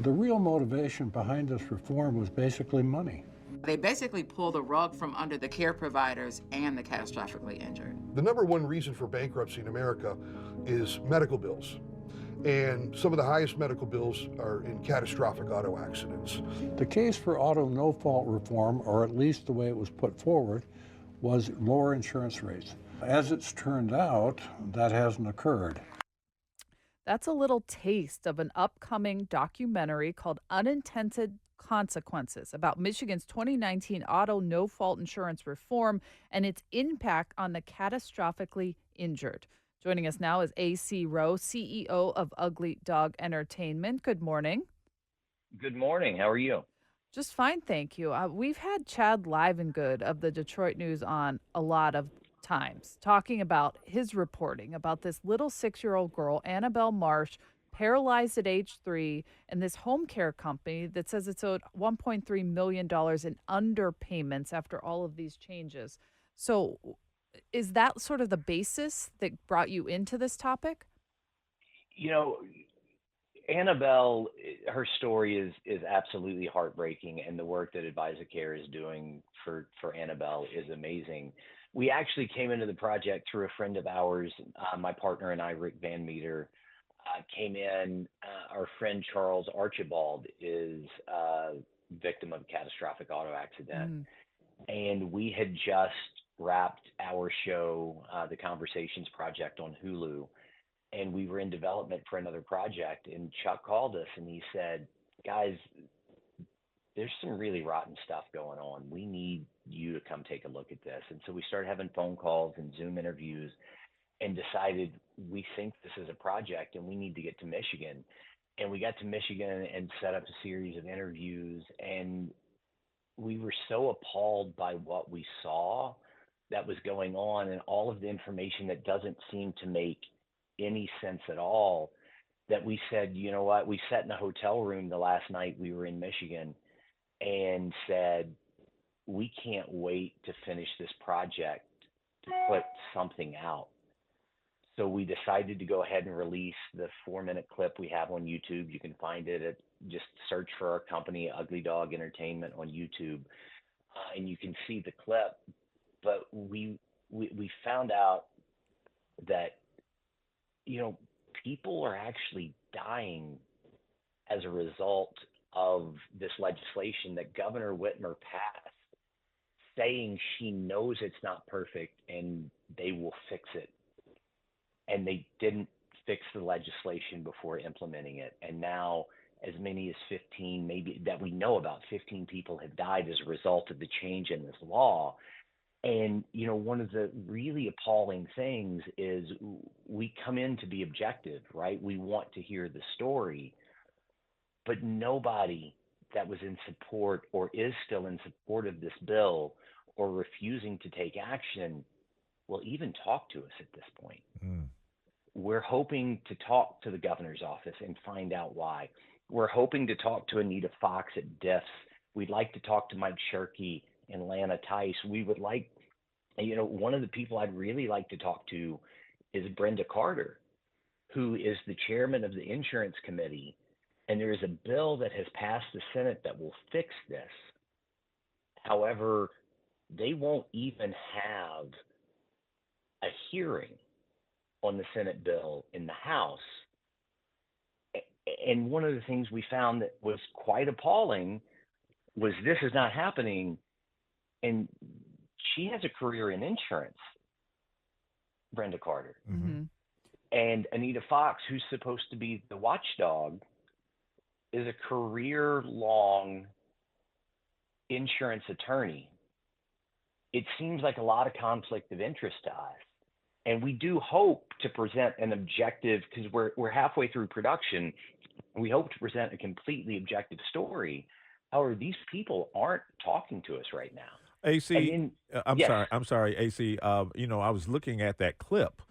The real motivation behind this reform was basically money. They basically pull the rug from under the care providers and the catastrophically injured. The number one reason for bankruptcy in America is medical bills. And some of the highest medical bills are in catastrophic auto accidents. The case for auto no-fault reform, or at least the way it was put forward, was lower insurance rates. As it's turned out, that hasn't occurred. That's a little taste of an upcoming documentary called Unintended Consequences about Michigan's 2019 auto no-fault insurance reform and its impact on the catastrophically injured. Joining us now is AC Roe, CEO of Ugly Dog Entertainment. Good morning. Good morning. How are you? Just fine, thank you. We've had Chad Livengood of the Detroit News on a lot of times, talking about his reporting about this little 6-year-old girl, Annabelle Marsh, paralyzed at age 3, and this home care company that says it's owed $1.3 million in underpayments after all of these changes. So is that sort of the basis that brought you into this topic? You know, Annabelle, her story is absolutely heartbreaking, and the work that AdvisorCare is doing for Annabelle is amazing. We actually came into the project through a friend of ours, my partner and I, Rick Van Meter, came in. Our friend Charles Archibald is a victim of a catastrophic auto accident. And we had just wrapped our show, The Conversations Project, on Hulu. And we were in development for another project. And Chuck called us and he said, guys, there's some really rotten stuff going on. We need you to come take a look at this. And so we started having phone calls and Zoom interviews and decided we think this is a project and we need to get to Michigan. And we got to Michigan and set up a series of interviews. And we were so appalled by what we saw that was going on and all of the information that doesn't seem to make any sense at all, that we said, you know what, we sat in a hotel room the last night we were in Michigan and said, we can't wait to finish this project to put something out. So we decided to go ahead and release the 4-minute clip we have on YouTube. You can find it at, just search for our company, Ugly Dog Entertainment, on YouTube, and you can see the clip. But we found out that, you know, people are actually dying as a result of this legislation that Governor Whitmer passed, saying she knows it's not perfect and they will fix it. And they didn't fix the legislation before implementing it. And now as many as 15, maybe that we know about, 15 people have died as a result of the change in this law. And, you know, one of the really appalling things is we come in to be objective, right? We want to hear the story, but nobody that was in support or is still in support of this bill or refusing to take action will even talk to us at this point. We're hoping to talk to the governor's office and find out why. We're hoping to talk to Anita Fox at DIFS. We'd like to talk to Mike Shirkey and Lana Tice. We would like, you know, one of the people I'd really like to talk to is Brenda Carter, who is the chairman of the insurance committee. And there is a bill that has passed the Senate that will fix this. However, they won't even have a hearing on the Senate bill in the House. And one of the things we found that was quite appalling was this is not happening. And she has a career in insurance, Brenda Carter. And Anita Fox, who's supposed to be the watchdog, is a career-long insurance attorney. It seems like a lot of conflict of interest to us. And we do hope to present an objective, because we're halfway through production. We hope to present a completely objective story. However, these people aren't talking to us right now. AC, I'm sorry, AC. You know, I was looking at that clip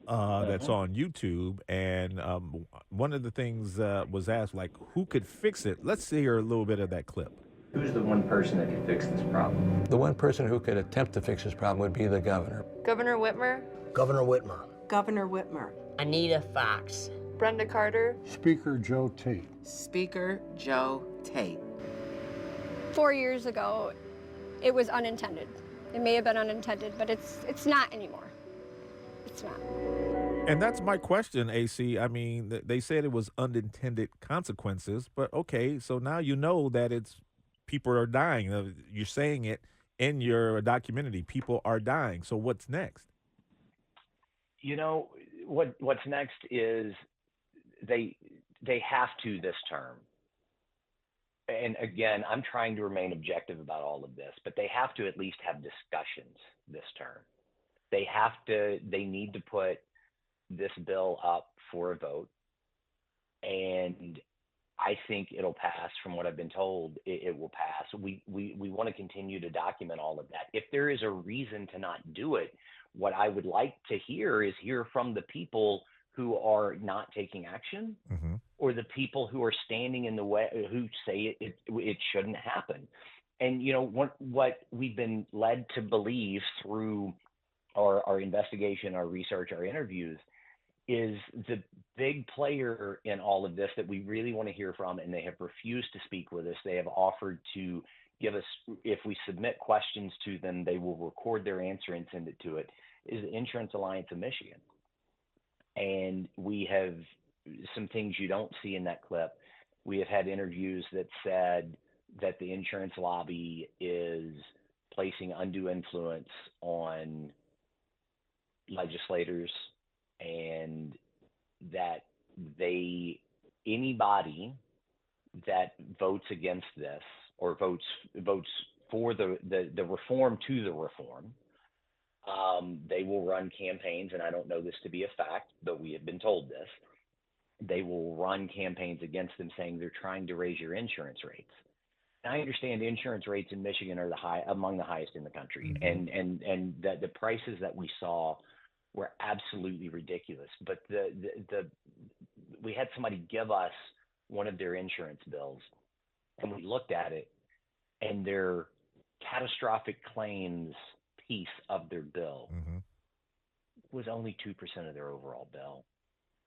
that's on YouTube, and one of the things was asked, like, who could fix it? Let's hear a little bit of that clip. Who's the one person that could fix this problem? The one person who could attempt to fix this problem would be the governor. Governor Whitmer? Governor Whitmer. Governor Whitmer. Anita Fox. Brenda Carter. Speaker Joe Tate. Speaker Joe Tate. 4 years ago, it was unintended. It may have been unintended, but it's not anymore. It's not. And that's my question, AC. I mean, they said it was unintended consequences, but okay, so now you know that it's people are dying. You're saying it in your documentary. People are dying. So what's next? You know, what's next is they have to this term. And again, I'm trying to remain objective about all of this, but they have to at least have discussions this term. They need to put this bill up for a vote. And I think it'll pass. From what I've been told, it will pass. We want to continue to document all of that. If there is a reason to not do it, what I would like to hear from the people who are not taking action, Mm-hmm. or the people who are standing in the way, who say it shouldn't happen. And you know what we've been led to believe through our investigation, our research, our interviews, is the big player in all of this that we really want to hear from, and they have refused to speak with us. They have offered to give us, if we submit questions to them, they will record their answer and send it to it, is the Insurance Alliance of Michigan. And we have some things you don't see in that clip. We have had interviews that said that the insurance lobby is placing undue influence on legislators, and that anybody that votes against this or votes for the reform to the reform, they will run campaigns, and I don't know this to be a fact, but we have been told this. They will run campaigns against them, saying they're trying to raise your insurance rates. And I understand insurance rates in Michigan are among the highest in the country, Mm-hmm. and that the prices that we saw were absolutely ridiculous. But we had somebody give us one of their insurance bills, and we looked at it, and their catastrophic claims piece of their bill Mm-hmm. was only 2% of their overall bill.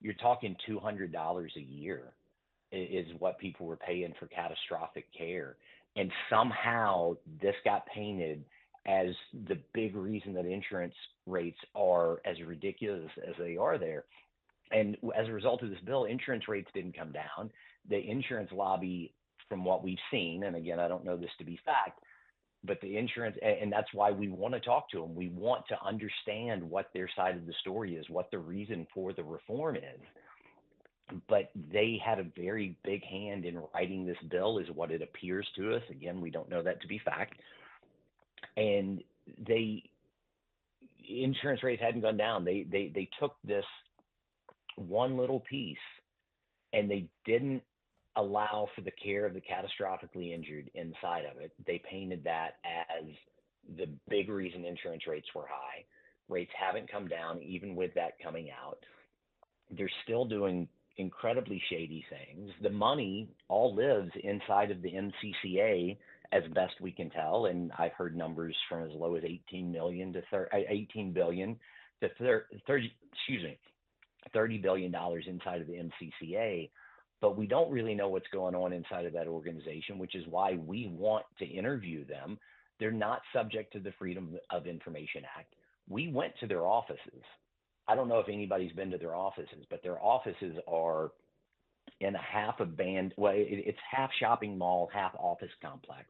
You're talking $200 a year is what people were paying for catastrophic care. And somehow this got painted as the big reason that insurance rates are as ridiculous as they are there. And as a result of this bill, insurance rates didn't come down. The insurance lobby, from what we've seen, and again, I don't know this to be fact, but the insurance, and that's why we want to talk to them. We want to understand what their side of the story is, what the reason for the reform is. But they had a very big hand in writing this bill, is what it appears to us. Again, we don't know that to be fact. And insurance rates hadn't gone down. They took this one little piece, and they didn't allow for the care of the catastrophically injured inside of it. They painted that as the big reason insurance rates were high. Rates haven't come down, even with that coming out. They're still doing incredibly shady things. The money all lives inside of the MCCA, as best we can tell, and I've heard numbers from as low as $18 billion to $30 billion inside of the MCCA. But we don't really know what's going on inside of that organization, which is why we want to interview them. They're not subject to the Freedom of Information Act. We went to their offices. I don't know if anybody's been to their offices, but their offices are in a it's half shopping mall, half office complex,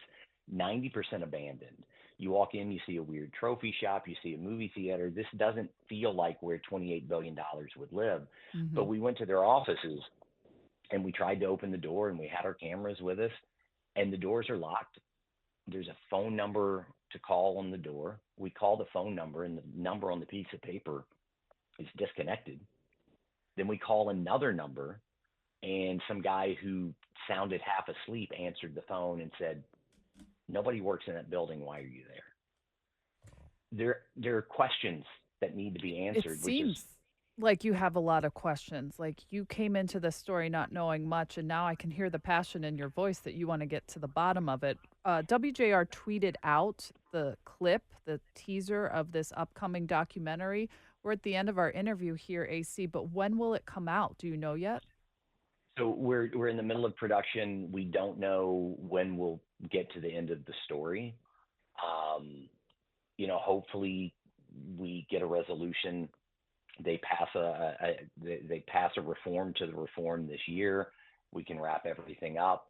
90% abandoned. You walk in, you see a weird trophy shop, you see a movie theater. This doesnn't feel like where $28 billion would live. Mm-hmm. But we went to their offices, and we tried to open the door, and we had our cameras with us, and the doors are locked. There's a phone number to call on the door. We call the phone number, and the number on the piece of paper is disconnected. Then we call another number, and some guy who sounded half asleep answered the phone and said, "Nobody works in that building. Why are you there?" There are questions that need to be answered. It seems like you have a lot of questions. Like, you came into this story not knowing much, and now I can hear the passion in your voice that you want to get to the bottom of it. WJR tweeted out the clip, the teaser of this upcoming documentary. We're at the end of our interview here, AC, but when will it come out? Do you know yet? So we're in the middle of production. We don't know when we'll get to the end of the story. Hopefully we get a resolution. They pass they pass a reform to the reform this year. We can wrap everything up.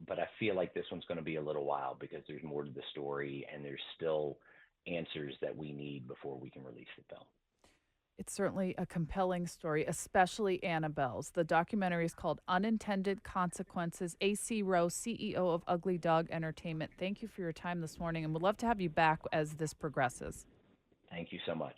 But I feel like this one's going to be a little while because there's more to the story and there's still answers that we need before we can release the film. It's certainly a compelling story, especially Annabelle's. The documentary is called Unintended Consequences. AC Roe, CEO of Ugly Dog Entertainment, thank you for your time this morning, and we'd love to have you back as this progresses. Thank you so much.